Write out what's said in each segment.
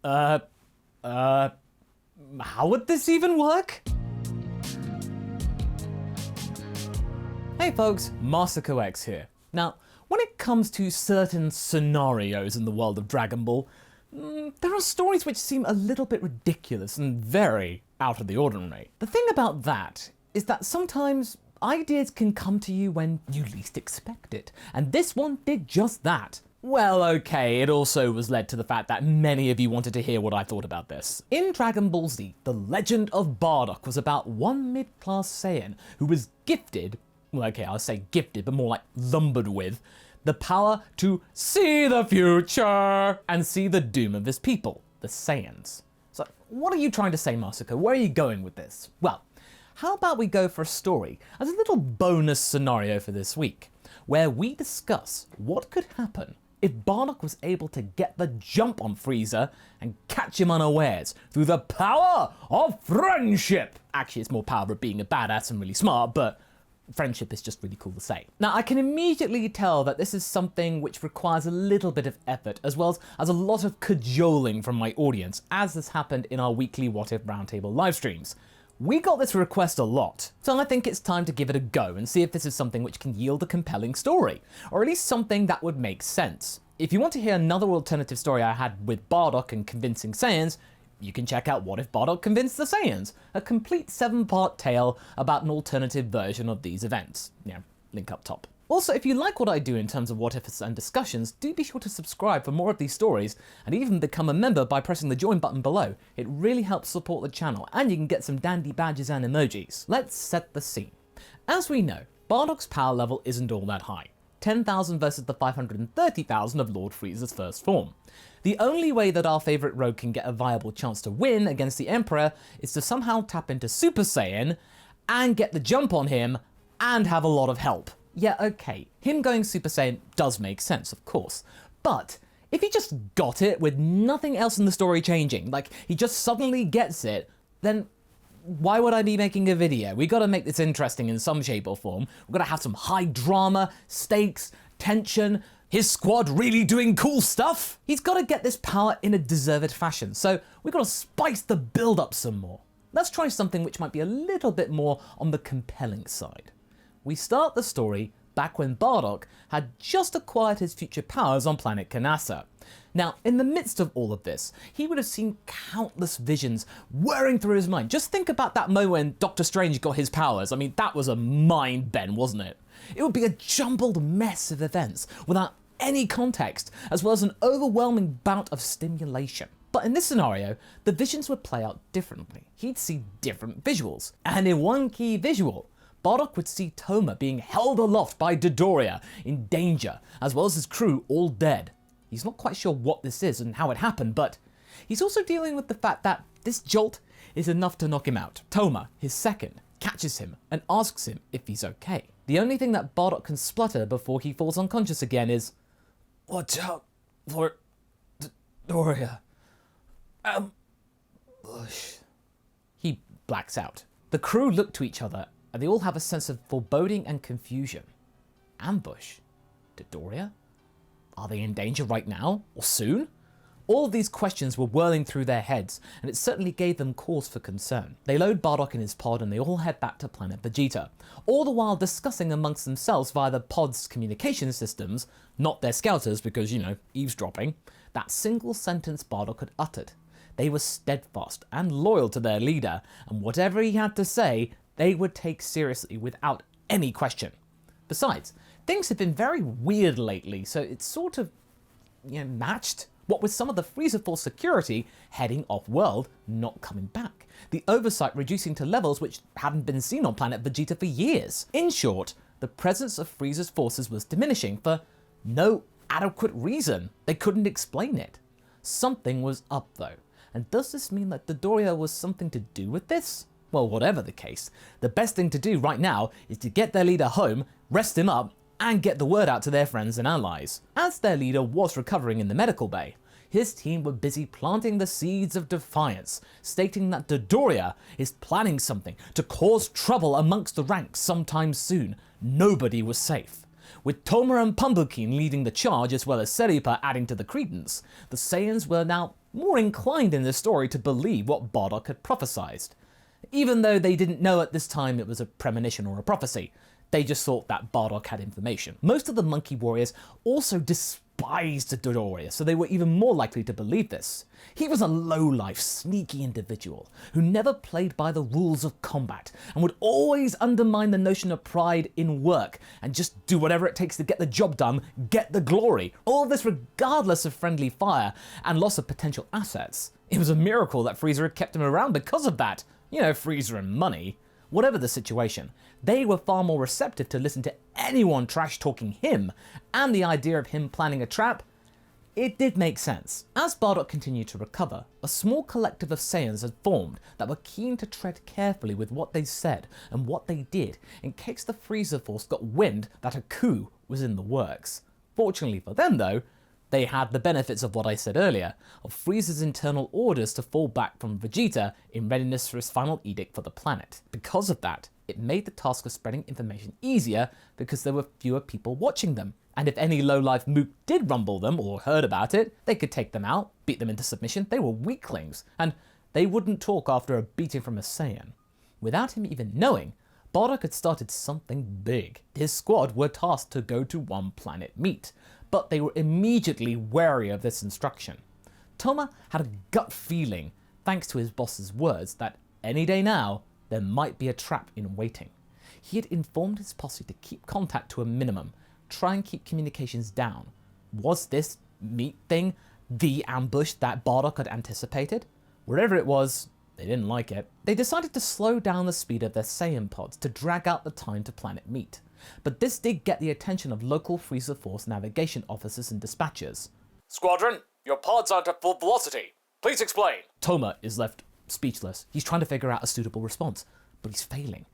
How would this even work? Hey folks, MasakoX here. Now, when it comes to certain scenarios in the world of Dragon Ball, there are stories which seem a little bit ridiculous and very out of the ordinary. The thing about that is that sometimes ideas can come to you when you least expect it, and this one did just that. Well, okay, it also was led to the fact that many of you wanted to hear what I thought about this. In Dragon Ball Z, the Legend of Bardock was about one mid-class Saiyan who was gifted, well okay, I'll say gifted, but more like lumbered with, the power to see the future and see the doom of his people, the Saiyans. So, what are you trying to say, Masako? Where are you going with this? Well, how about we go for a story as a little bonus scenario for this week, where we discuss what could happen if Bardock was able to get the jump on Frieza and catch him unawares through the power of friendship. Actually, it's more power of being a badass and really smart, but friendship is just really cool to say. Now, I can immediately tell that this is something which requires a little bit of effort, as well as a lot of cajoling from my audience, as has happened in our weekly What If Roundtable live streams. We got this request a lot, so I think it's time to give it a go and see if this is something which can yield a compelling story, or at least something that would make sense. If you want to hear another alternative story I had with Bardock and convincing Saiyans, you can check out What If Bardock Convinced the Saiyans, a complete 7-part tale about an alternative version of these events. Yeah, link up top. Also, if you like what I do in terms of what ifs and discussions, do be sure to subscribe for more of these stories and even become a member by pressing the join button below. It really helps support the channel and you can get some dandy badges and emojis. Let's set the scene. As we know, Bardock's power level isn't all that high. 10,000 versus the 530,000 of Lord Frieza's first form. The only way that our favourite rogue can get a viable chance to win against the Emperor is to somehow tap into Super Saiyan and get the jump on him and have a lot of help. Yeah, okay, him going Super Saiyan does make sense, of course, but if he just got it with nothing else in the story changing, like he just suddenly gets it, then why would I be making a video? We gotta make this interesting in some shape or form. We're gonna have some high drama, stakes, tension, his squad really doing cool stuff. He's gotta get this power in a deserved fashion, so we gotta spice the build up some more. Let's try something which might be a little bit more on the compelling side. We start the story back when Bardock had just acquired his future powers on planet Kanasa. Now, in the midst of all of this, he would have seen countless visions whirring through his mind. Just think about that moment when Doctor Strange got his powers. I mean, that was a mind bend, wasn't it? It would be a jumbled mess of events without any context, as well as an overwhelming bout of stimulation. But in this scenario, the visions would play out differently. He'd see different visuals, and in one key visual, Bardock would see Toma being held aloft by Dodoria in danger, as well as his crew all dead. He's not quite sure what this is and how it happened, but he's also dealing with the fact that this jolt is enough to knock him out. Toma, his second, catches him and asks him if he's okay. The only thing that Bardock can splutter before he falls unconscious again is, "Watch out for Dodoria. Ambush." He blacks out. The crew look to each other and they all have a sense of foreboding and confusion. Ambush? Dodoria? Are they in danger right now? Or soon? All of these questions were whirling through their heads, and it certainly gave them cause for concern. They load Bardock in his pod and they all head back to Planet Vegeta, all the while discussing amongst themselves via the pod's communication systems, not their scouters because, you know, eavesdropping, that single sentence Bardock had uttered. They were steadfast and loyal to their leader, and whatever he had to say, they would take seriously without any question. Besides, things have been very weird lately, so it's sort of, matched. What with some of the Frieza Force security heading off-world, not coming back. The oversight reducing to levels which hadn't been seen on Planet Vegeta for years. In short, the presence of Frieza's forces was diminishing for no adequate reason. They couldn't explain it. Something was up though. And does this mean that Dodoria was something to do with this? Well, whatever the case, the best thing to do right now is to get their leader home, rest him up, and get the word out to their friends and allies. As their leader was recovering in the medical bay, his team were busy planting the seeds of defiance, stating that Dodoria is planning something to cause trouble amongst the ranks sometime soon. Nobody was safe. With Toma and Panbukin leading the charge as well as Seripa adding to the credence, the Saiyans were now more inclined in this story to believe what Bardock had prophesied. Even though they didn't know at this time it was a premonition or a prophecy, they just thought that Bardock had information. Most of the monkey warriors also despised Dodoria, so they were even more likely to believe this. He was a low-life, sneaky individual who never played by the rules of combat and would always undermine the notion of pride in work and just do whatever it takes to get the job done, get the glory. All of this regardless of friendly fire and loss of potential assets. It was a miracle that Frieza had kept him around because of that. You know, Frieza and money. Whatever the situation, they were far more receptive to listen to anyone trash-talking him, and the idea of him planning a trap, it did make sense. As Bardock continued to recover, a small collective of Saiyans had formed that were keen to tread carefully with what they said and what they did in case the Frieza Force got wind that a coup was in the works. Fortunately for them though, they had the benefits of what I said earlier, of Frieza's internal orders to fall back from Vegeta in readiness for his final edict for the planet. Because of that, it made the task of spreading information easier because there were fewer people watching them. And if any low-life mook did rumble them or heard about it, they could take them out, beat them into submission. They were weaklings, and they wouldn't talk after a beating from a Saiyan. Without him even knowing, Bardock had started something big. His squad were tasked to go to one planet meet, but they were immediately wary of this instruction. Toma had a gut feeling, thanks to his boss's words, that any day now, there might be a trap in waiting. He had informed his posse to keep contact to a minimum, try and keep communications down. Was this meat thing the ambush that Bardock had anticipated? Wherever it was, they didn't like it. They decided to slow down the speed of their Saiyan pods to drag out the time to planet meet. But this did get the attention of local Frieza Force navigation officers and dispatchers. Squadron, your pods aren't at full velocity. Please explain. Toma is left speechless. He's trying to figure out a suitable response, but he's failing.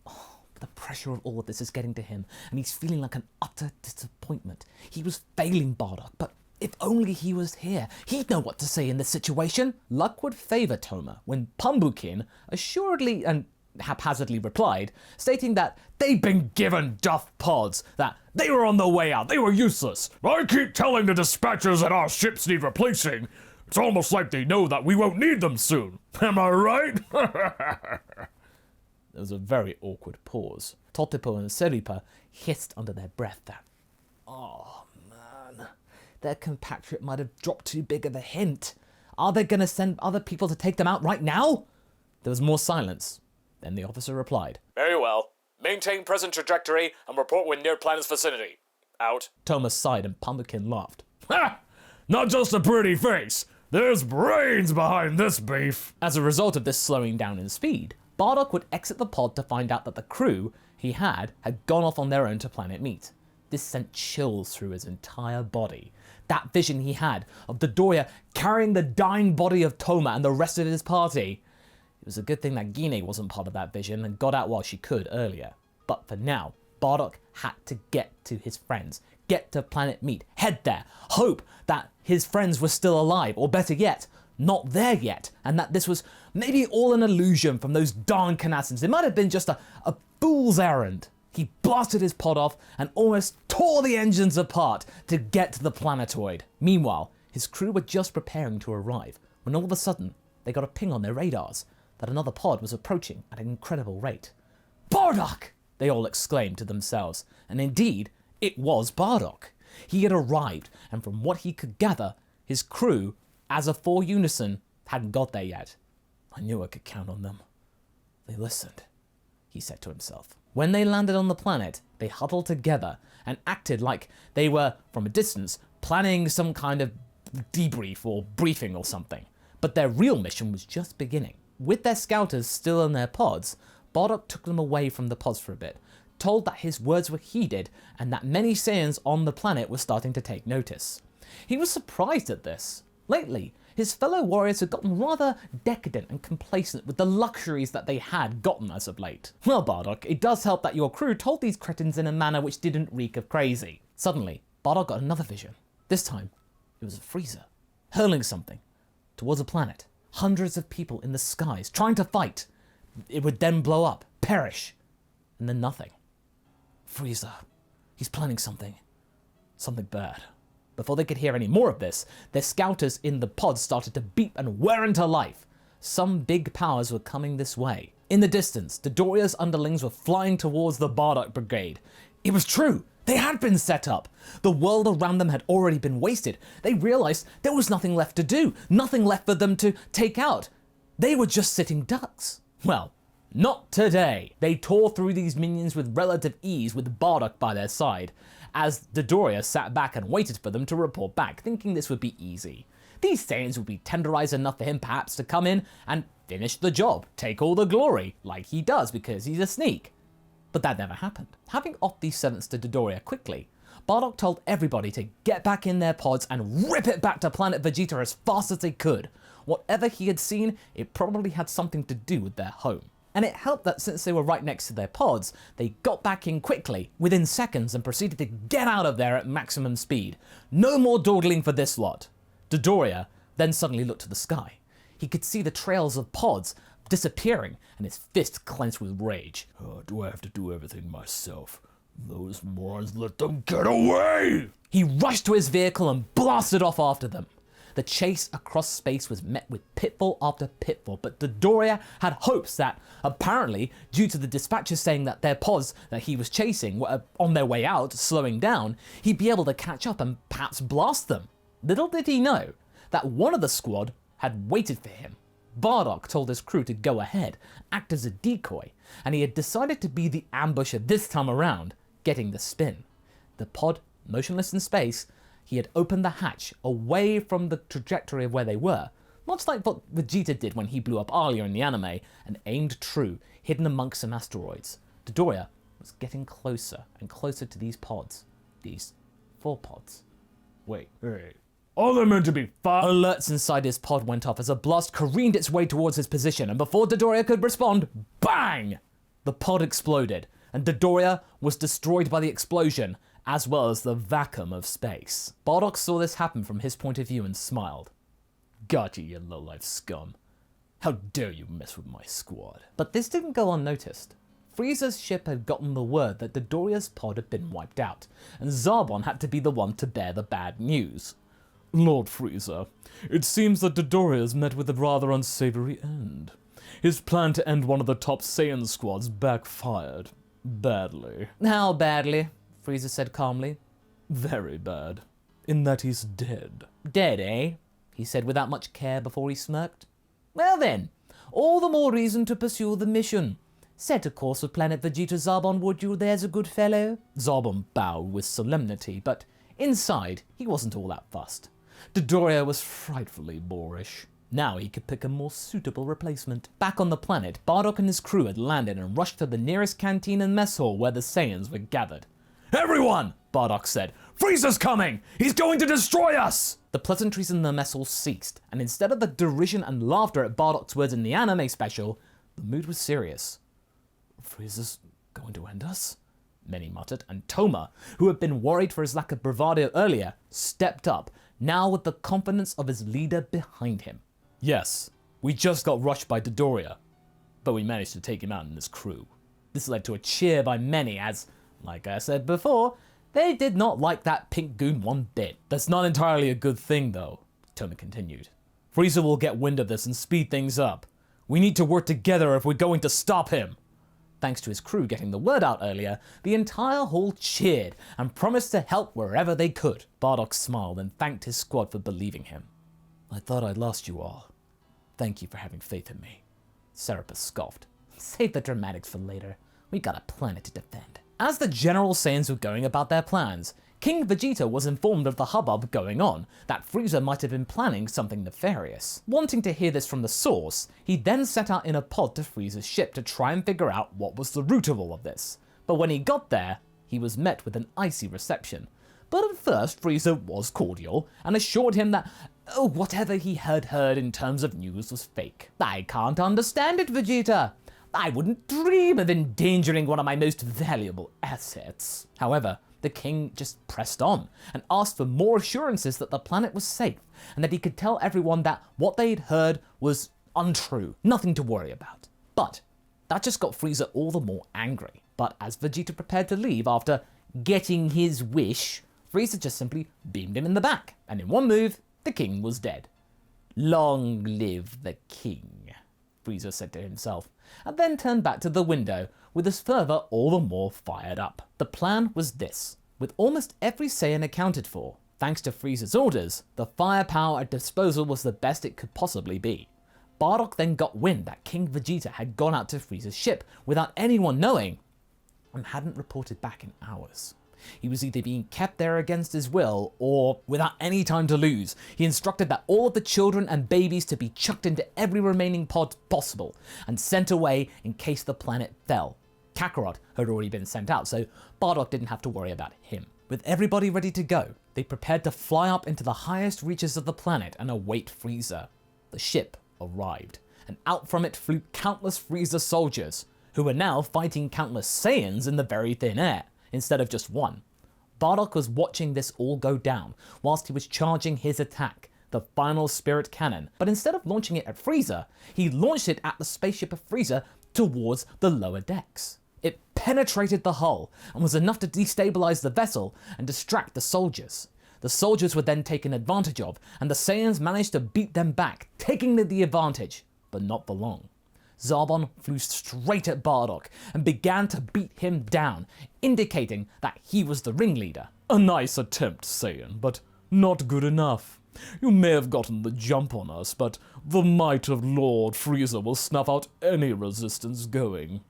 Oh, the pressure of all of this is getting to him, and he's feeling like an utter disappointment. He was failing Bardock, but if only he was here, he'd know what to say in this situation. Luck would favor Toma when Panbukin assuredly and haphazardly replied, stating that they'd been given duff pods, that they were on the way out, they were useless. I keep telling the dispatchers that our ships need replacing. It's almost like they know that we won't need them soon. Am I right? There was a very awkward pause. Toteppo and Seripa hissed under their breath that, oh man, their compatriot might have dropped too big of a hint. Are they going to send other people to take them out right now? There was more silence. Then the officer replied, Very well. Maintain present trajectory and report when near planet's vicinity. Out. Toma sighed and Panbukin laughed. Ha! Not just a pretty face. There's brains behind this beef. As a result of this slowing down in speed, Bardock would exit the pod to find out that the crew he had gone off on their own to planet meet. This sent chills through his entire body. That vision he had of Dodoria carrying the dying body of Toma and the rest of his party. It was a good thing that Guinea wasn't part of that vision and got out while she could earlier. But for now, Bardock had to get to his friends, get to planet meet, head there, hope that his friends were still alive, or better yet, not there yet, and that this was maybe all an illusion from those darn Canassins. It might have been just a fool's errand. He blasted his pod off and almost tore the engines apart to get to the planetoid. Meanwhile, his crew were just preparing to arrive when all of a sudden they got a ping on their radars that another pod was approaching at an incredible rate. Bardock! They all exclaimed to themselves, and indeed, it was Bardock. He had arrived, and from what he could gather, his crew, as a full unison, hadn't got there yet. I knew I could count on them. They listened, he said to himself. When they landed on the planet, they huddled together and acted like they were, from a distance, planning some kind of debrief or briefing or something. But their real mission was just beginning. With their scouters still in their pods, Bardock took them away from the pods for a bit, told that his words were heeded and that many Saiyans on the planet were starting to take notice. He was surprised at this. Lately, his fellow warriors had gotten rather decadent and complacent with the luxuries that they had gotten as of late. Well, Bardock, it does help that your crew told these cretins in a manner which didn't reek of crazy. Suddenly, Bardock got another vision. This time, it was a Frieza, hurling something towards a planet. Hundreds of people in the skies trying to fight. It would then blow up, perish, and then nothing. Frieza, he's planning something bad. Before they could hear any more of this, their scouters in the pods started to beep and whir into life. Some big powers were coming this way. In the distance, Dodoria's underlings were flying towards the Bardock Brigade. It was true. They had been set up. The world around them had already been wasted. They realized there was nothing left to do, nothing left for them to take out. They were just sitting ducks. Well, not today. They tore through these minions with relative ease with Bardock by their side, as Dodoria sat back and waited for them to report back, thinking this would be easy. These Saiyans would be tenderized enough for him perhaps to come in and finish the job, take all the glory, like he does because he's a sneak. But that never happened. Having offed these servants to Dodoria quickly, Bardock told everybody to get back in their pods and rip it back to Planet Vegeta as fast as they could. Whatever he had seen, it probably had something to do with their home. And it helped that since they were right next to their pods, they got back in quickly, within seconds, and proceeded to get out of there at maximum speed. No more dawdling for this lot. Dodoria then suddenly looked to the sky. He could see the trails of pods disappearing, and his fist clenched with rage. Oh, do I have to do everything myself? Those morons, let them get away! He rushed to his vehicle and blasted off after them. The chase across space was met with pitfall after pitfall, but Dodoria had hopes that, apparently, due to the dispatches saying that their pods that he was chasing were on their way out, slowing down, he'd be able to catch up and perhaps blast them. Little did he know that one of the squad had waited for him. Bardock told his crew to go ahead, act as a decoy, and he had decided to be the ambusher this time around, getting the spin. The pod, motionless in space, he had opened the hatch away from the trajectory of where they were, much like what Vegeta did when he blew up earlier in the anime, and aimed true, hidden amongst some asteroids. Dodoria was getting closer and closer to these pods. These 4 pods. Wait, are they meant to be fast? Alerts inside his pod went off as a blast careened its way towards his position, and before Dodoria could respond, bang! The pod exploded, and Dodoria was destroyed by the explosion, as well as the vacuum of space. Bardock saw this happen from his point of view and smiled. Gotcha, you low-life scum. How dare you mess with my squad? But this didn't go unnoticed. Frieza's ship had gotten the word that Dodoria's pod had been wiped out, and Zarbon had to be the one to bear the bad news. Lord Frieza, it seems that Dodoria's met with a rather unsavory end. His plan to end one of the top Saiyan squads backfired. Badly. How badly? Frieza said calmly. Very bad. In that he's dead. Dead, eh? He said without much care before he smirked. Well then, all the more reason to pursue the mission. Set a course with Planet Vegeta, Zarbon, would you? There's a good fellow. Zarbon bowed with solemnity, but inside, he wasn't all that fussed. Dodoria was frightfully boorish. Now he could pick a more suitable replacement. Back on the planet, Bardock and his crew had landed and rushed to the nearest canteen and mess hall where the Saiyans were gathered. Everyone, Bardock said, Frieza's coming! He's going to destroy us! The pleasantries in the mess hall ceased, and instead of the derision and laughter at Bardock's words in the anime special, the mood was serious. Frieza's going to end us? Many muttered, and Toma, who had been worried for his lack of bravado earlier, stepped up, now with the confidence of his leader behind him. Yes, we just got rushed by Dodoria, but we managed to take him out and his crew. This led to a cheer by many as, like I said before, they did not like that pink goon one bit. That's not entirely a good thing, though, Toma continued. Frieza will get wind of this and speed things up. We need to work together if we're going to stop him. Thanks to his crew getting the word out earlier, the entire hall cheered and promised to help wherever they could. Bardock smiled and thanked his squad for believing him. I thought I'd lost you all. Thank you for having faith in me. Seripa scoffed. Save the dramatics for later. We got a planet to defend. As the General Saiyans were going about their plans, King Vegeta was informed of the hubbub going on, that Frieza might have been planning something nefarious. Wanting to hear this from the source, he then set out in a pod to Frieza's ship to try and figure out what was the root of all of this. But when he got there, he was met with an icy reception. But at first, Frieza was cordial and assured him that whatever he had heard in terms of news was fake. I can't understand it, Vegeta. I wouldn't dream of endangering one of my most valuable assets. However, the king just pressed on and asked for more assurances that the planet was safe and that he could tell everyone that what they'd heard was untrue, nothing to worry about. But that just got Frieza all the more angry. But as Vegeta prepared to leave after getting his wish, Frieza just simply beamed him in the back, and in one move, the king was dead. Long live the king, Frieza said to himself, and then turned back to the window with his fervor all the more fired up. The plan was this. With almost every Saiyan accounted for, thanks to Frieza's orders, the firepower at disposal was the best it could possibly be. Bardock then got wind that King Vegeta had gone out to Frieza's ship without anyone knowing, and hadn't reported back in hours. He was either being kept there against his will, or, without any time to lose, he instructed that all of the children and babies to be chucked into every remaining pod possible, and sent away in case the planet fell. Kakarot had already been sent out, so Bardock didn't have to worry about him. With everybody ready to go, they prepared to fly up into the highest reaches of the planet and await Frieza. The ship arrived, and out from it flew countless Frieza soldiers, who were now fighting countless Saiyans in the very thin air, instead of just one. Bardock was watching this all go down, whilst he was charging his attack, the final spirit cannon, but instead of launching it at Frieza, he launched it at the spaceship of Frieza towards the lower decks. It penetrated the hull, and was enough to destabilize the vessel and distract the soldiers. The soldiers were then taken advantage of, and the Saiyans managed to beat them back, taking the advantage, but not for long. Zarbon flew straight at Bardock and began to beat him down, indicating that he was the ringleader. A nice attempt, Saiyan, but not good enough. You may have gotten the jump on us, but the might of Lord Frieza will snuff out any resistance going.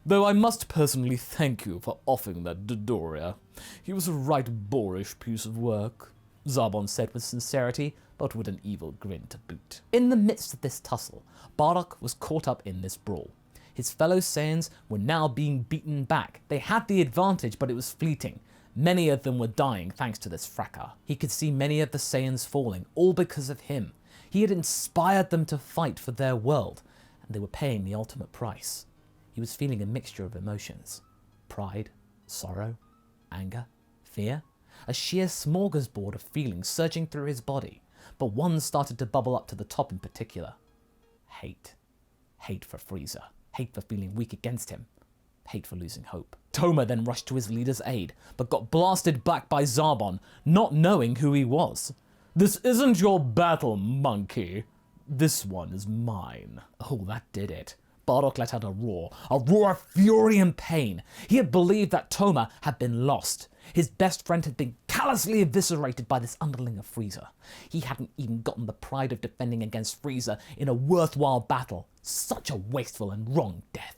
Though I must personally thank you for offing that Dodoria. He was a right boorish piece of work, Zarbon said with sincerity, but with an evil grin to boot. In the midst of this tussle, Bardock was caught up in this brawl. His fellow Saiyans were now being beaten back. They had the advantage, but it was fleeting. Many of them were dying thanks to this fracas. He could see many of the Saiyans falling, all because of him. He had inspired them to fight for their world, and they were paying the ultimate price. He was feeling a mixture of emotions. Pride, sorrow, anger, fear. A sheer smorgasbord of feelings surging through his body, but one started to bubble up to the top in particular. Hate. Hate for Frieza. Hate for feeling weak against him. Hate for losing hope. Toma then rushed to his leader's aid, but got blasted back by Zarbon, not knowing who he was. This isn't your battle, monkey. This one is mine. Oh, that did it. Bardock let out a roar of fury and pain. He had believed that Toma had been lost. His best friend had been callously eviscerated by this underling of Frieza. He hadn't even gotten the pride of defending against Frieza in a worthwhile battle. Such a wasteful and wrong death.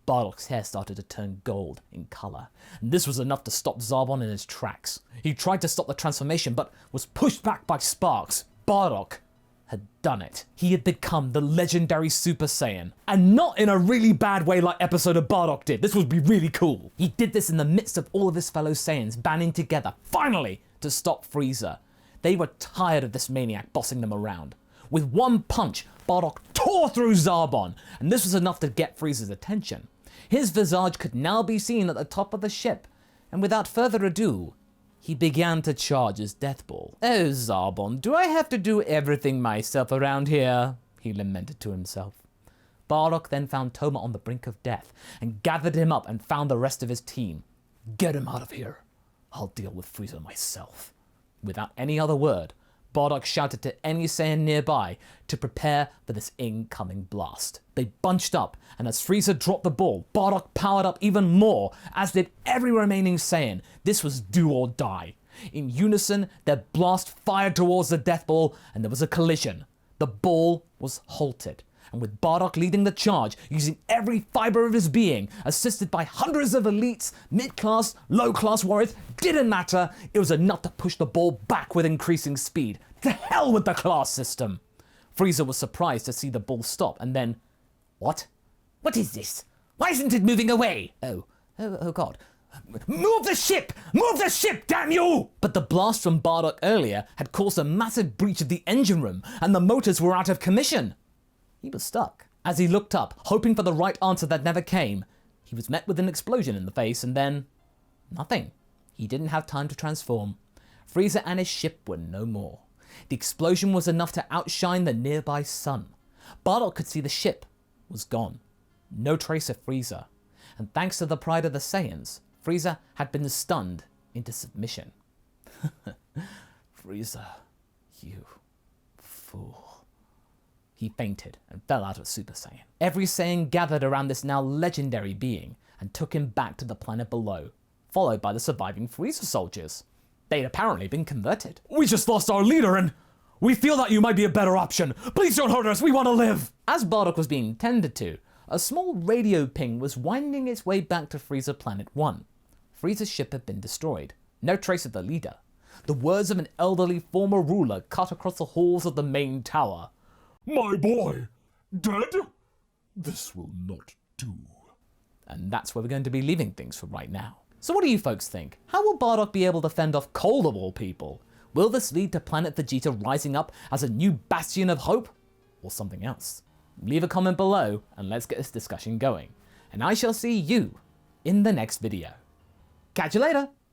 Bardock's hair started to turn gold in colour, and this was enough to stop Zarbon in his tracks. He tried to stop the transformation, but was pushed back by sparks. Bardock had done it. He had become the legendary Super Saiyan, and not in a really bad way like episode of Bardock did. This would be really cool. He did this in the midst of all of his fellow Saiyans banding together, finally, to stop Frieza. They were tired of this maniac bossing them around. With one punch, Bardock tore through Zarbon, and this was enough to get Frieza's attention. His visage could now be seen at the top of the ship, and without further ado, he began to charge his death ball. Oh, Zarbon, do I have to do everything myself around here? He lamented to himself. Bardock then found Toma on the brink of death, and gathered him up and found the rest of his team. Get him out of here. I'll deal with Frieza myself. Without any other word, Bardock shouted to any Saiyan nearby to prepare for this incoming blast. They bunched up, and as Frieza dropped the ball, Bardock powered up even more, as did every remaining Saiyan. This was do or die. In unison, their blast fired towards the death ball, and there was a collision. The ball was halted, and with Bardock leading the charge, using every fibre of his being, assisted by hundreds of elites, mid-class, low-class warriors, didn't matter, it was enough to push the ball back with increasing speed. To hell with the class system! Frieza was surprised to see the ball stop, and then, what? What is this? Why isn't it moving away? Oh God. Move the ship! Move the ship, damn you! But the blast from Bardock earlier had caused a massive breach of the engine room, and the motors were out of commission. He was stuck. As he looked up, hoping for the right answer that never came, he was met with an explosion in the face, and then nothing. He didn't have time to transform. Frieza and his ship were no more. The explosion was enough to outshine the nearby sun. Bardock could see the ship was gone. No trace of Frieza. And thanks to the pride of the Saiyans, Frieza had been stunned into submission. Frieza, you fool. He fainted and fell out of Super Saiyan. Every Saiyan gathered around this now legendary being and took him back to the planet below, followed by the surviving Frieza soldiers. They'd apparently been converted. We just lost our leader and we feel that you might be a better option. Please don't hurt us, we want to live! As Bardock was being tended to, a small radio ping was winding its way back to Frieza Planet 1. Frieza's ship had been destroyed. No trace of the leader. The words of an elderly former ruler cut across the halls of the main tower. My boy, dead? This will not do. And that's where we're going to be leaving things for right now. So what do you folks think? How will Bardock be able to fend off Cold of all people? Will this lead to Planet Vegeta rising up as a new bastion of hope? Or something else? Leave a comment below and let's get this discussion going. And I shall see you in the next video. Catch you later!